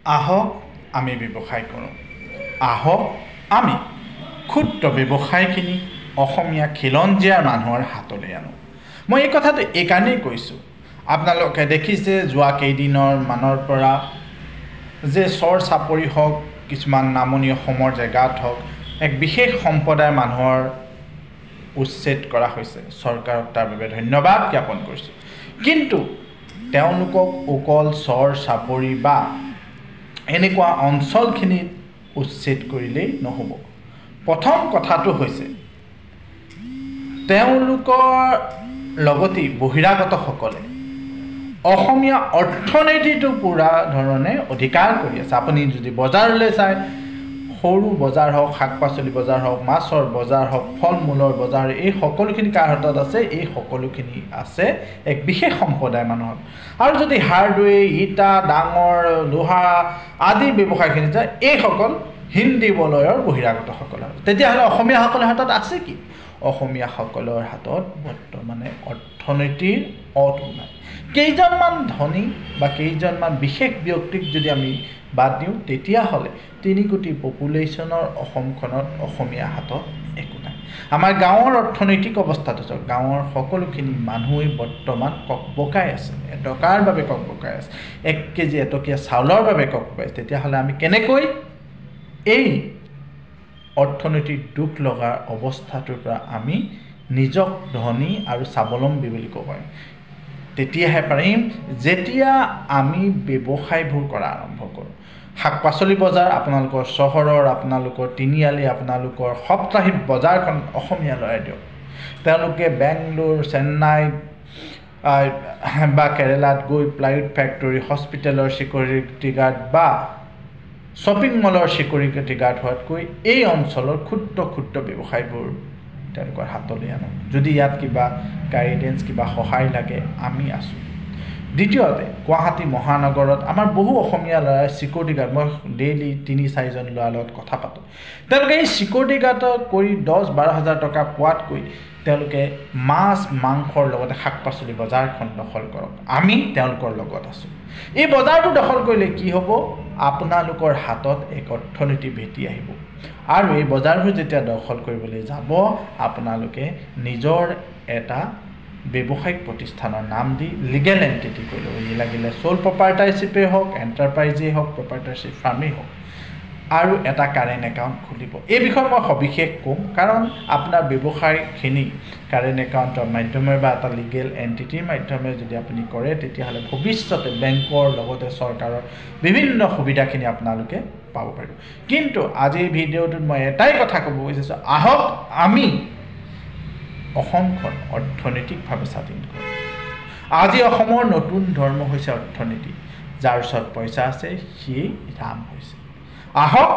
আহক আমি ব্যৱসায় কৰোঁ, আহক আমি ক্ষুদ্ৰ ব্যৱসায়খিনি অসমীয়া খিলঞ্জীয়া মানুহৰ হাতলৈ আনোঁ। মই এই কথাটো এইকাৰণেই কৈছোঁ, আপোনালোকে দেখিছে যোৱা কেইদিনৰ মানৰ পৰা যে চৰ চাপৰি হওক, কিছুমান নামনি অসমৰ জেগাত হওক, এক বিশেষ সম্প্ৰদায়ৰ মানুহৰ উচ্ছেদ কৰা হৈছে। চৰকাৰক তাৰ বাবে ধন্যবাদ জ্ঞাপন কৰিছোঁ। কিন্তু তেওঁলোকক অকল চৰ চাপৰি বা এনেকুৱা অঞ্চলখিনিত উচ্ছেদ কৰিলেই নহ'ব। প্ৰথম কথাটো হৈছে তেওঁলোকৰ লগতে বহিৰাগতসকলে অসমীয়া অৰ্থনীতিটো পূৰা ধৰণে অধিকাৰ কৰি আছে। আপুনি যদি বজাৰলৈ চায়, সৰু বজাৰ হওক, শাক পাচলি বজাৰ হওক, মাছৰ বজাৰ হওক, ফল মূলৰ বজাৰ, এই সকলোখিনি কাৰ হাতত আছে? এই সকলোখিনি আছে এক বিশেষ সম্প্ৰদায় মানুহৰ। আৰু যদি হাৰ্ডৱেৰ, ইটা, ডাঙৰ লোহা আদি ব্যৱসায়খিনি যায়, এইসকল হিন্দী বলয়ৰ বহিৰাগতসকলৰ। তেতিয়াহ'লে অসমীয়াসকলৰ হাতত আছে কি? অসমীয়াসকলৰ হাতত বৰ্তমানে অৰ্থনীতিৰ অটো নাই। কেইজনমান ধনী বা কেইজনমান বিশেষ ব্যক্তিক যদি আমি বাদ দিওঁ, তেতিয়াহ'লে 3 কোটি পপুলেশ্যনৰ অসমখনত অসমীয়া হাতত একো নাই। আমাৰ গাঁৱৰ অৰ্থনৈতিক অৱস্থাটো চাওক, গাঁৱৰ সকলোখিনি মানুহেই বৰ্তমান ককবকাই আছে, এটকাৰ বাবে ককবকাই আছে, 1 কেজি এটকীয়া চাউলৰ বাবে ককবকাই আছে। তেতিয়াহ'লে আমি কেনেকৈ এই অৰ্থনৈতিক দুখ লগা অৱস্থাটোৰ পৰা আমি নিজক ধনী আৰু স্বাৱলম্বী বুলি ক'ব পাৰিম? তেতিয়াহে পাৰিম যেতিয়া আমি ব্যৱসায়বোৰ কৰা আৰম্ভ কৰোঁ। শাক পাচলি বজাৰ আপোনালোকৰ চহৰৰ, আপোনালোকৰ তিনিআলি, আপোনালোকৰ সপ্তাহিক বজাৰখন অসমীয়া ল'ৰাই দিয়ক। তেওঁলোকে বেংগলোৰ, চেন্নাই বা কেৰেলাত গৈ প্লাইউড ফেক্টৰী, হস্পিটেলৰ চিকিউৰিটি গাৰ্ড বা শ্বপিং মলৰ চিকিউৰিটি গাৰ্ড হোৱাতকৈ এই অঞ্চলৰ ক্ষুদ্ৰ ক্ষুদ্ৰ ব্যৱসায়বোৰ তেওঁলোকৰ হাতলৈ আনক। যদি ইয়াত কিবা গাইডেঞ্চ, কিবা সহায় লাগে, আমি আছোঁ। দ্বিতীয়তে, গুৱাহাটী মহানগৰত আমাৰ বহু অসমীয়া ল'ৰাই চিকিউৰিটি গাৰ্ড, মই ডেইলি 3-4জন ল'ৰাৰ লগত কথা পাতোঁ। তেওঁলোকে এই চিকিউৰিটি গাৰ্ড কৰি 10-12 হাজাৰ টকা পোৱাতকৈ তেওঁলোকে মাছ মাংসৰ লগতে শাক পাচলি বজাৰখন দখল কৰক। আমি তেওঁলোকৰ লগত আছোঁ। এই বজাৰটো দখল কৰিলে কি হ'ব? আপোনালোকৰ হাতত এক অৰ্থনীতি ভেটি আহিব। আৰু এই বজাৰবোৰ যেতিয়া দখল কৰিবলৈ যাব, আপোনালোকে নিজৰ এটা ব্যৱসায়িক প্ৰতিষ্ঠানৰ নাম দি লিগেল এণ্টিটি কৰি ল'ব। ই লাগিলে চ'ল প্ৰপাৰ্টাৰশ্বিপেই হওক, এণ্টাৰপ্ৰাইজেই হওক, প্ৰপাৰ্টাৰশ্বিপ ফাৰ্মেই হওক, আৰু এটা কাৰেণ্ট একাউণ্ট খুলিব। এই বিষয়ে মই সবিশেষ ক'ম, কাৰণ আপোনাৰ ব্যৱসায়খিনি কাৰেণ্ট একাউণ্টৰ মাধ্যমেৰে বা এটা লিগেল এণ্টিটিৰ মাধ্যমেৰে যদি আপুনি কৰে, তেতিয়াহ'লে ভৱিষ্যতে বেংকৰ লগতে চৰকাৰৰ বিভিন্ন সুবিধাখিনি আপোনালোকে পাব পাৰিব। কিন্তু আজিৰ ভিডিঅ'টোত মই এটাই কথা ক'ব বিচাৰিছোঁ, আহক আমি অসমখন অৰ্থনৈতিকভাৱে স্বাধীন কৰোঁ। আজি অসমৰ নতুন ধৰ্ম হৈছে অৰ্থনীতি। যাৰ ওচৰত পইচা আছে সিয়েই ৰাম হৈছে। আহক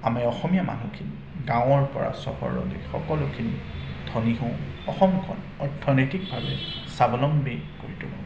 আমি অসমীয়া মানুহখিনি গাঁৱৰ পৰা চহৰলৈ সকলোখিনি ধনী হওঁ, অসমখন অৰ্থনৈতিকভাৱে স্বাৱলম্বী কৰি তোলোঁ।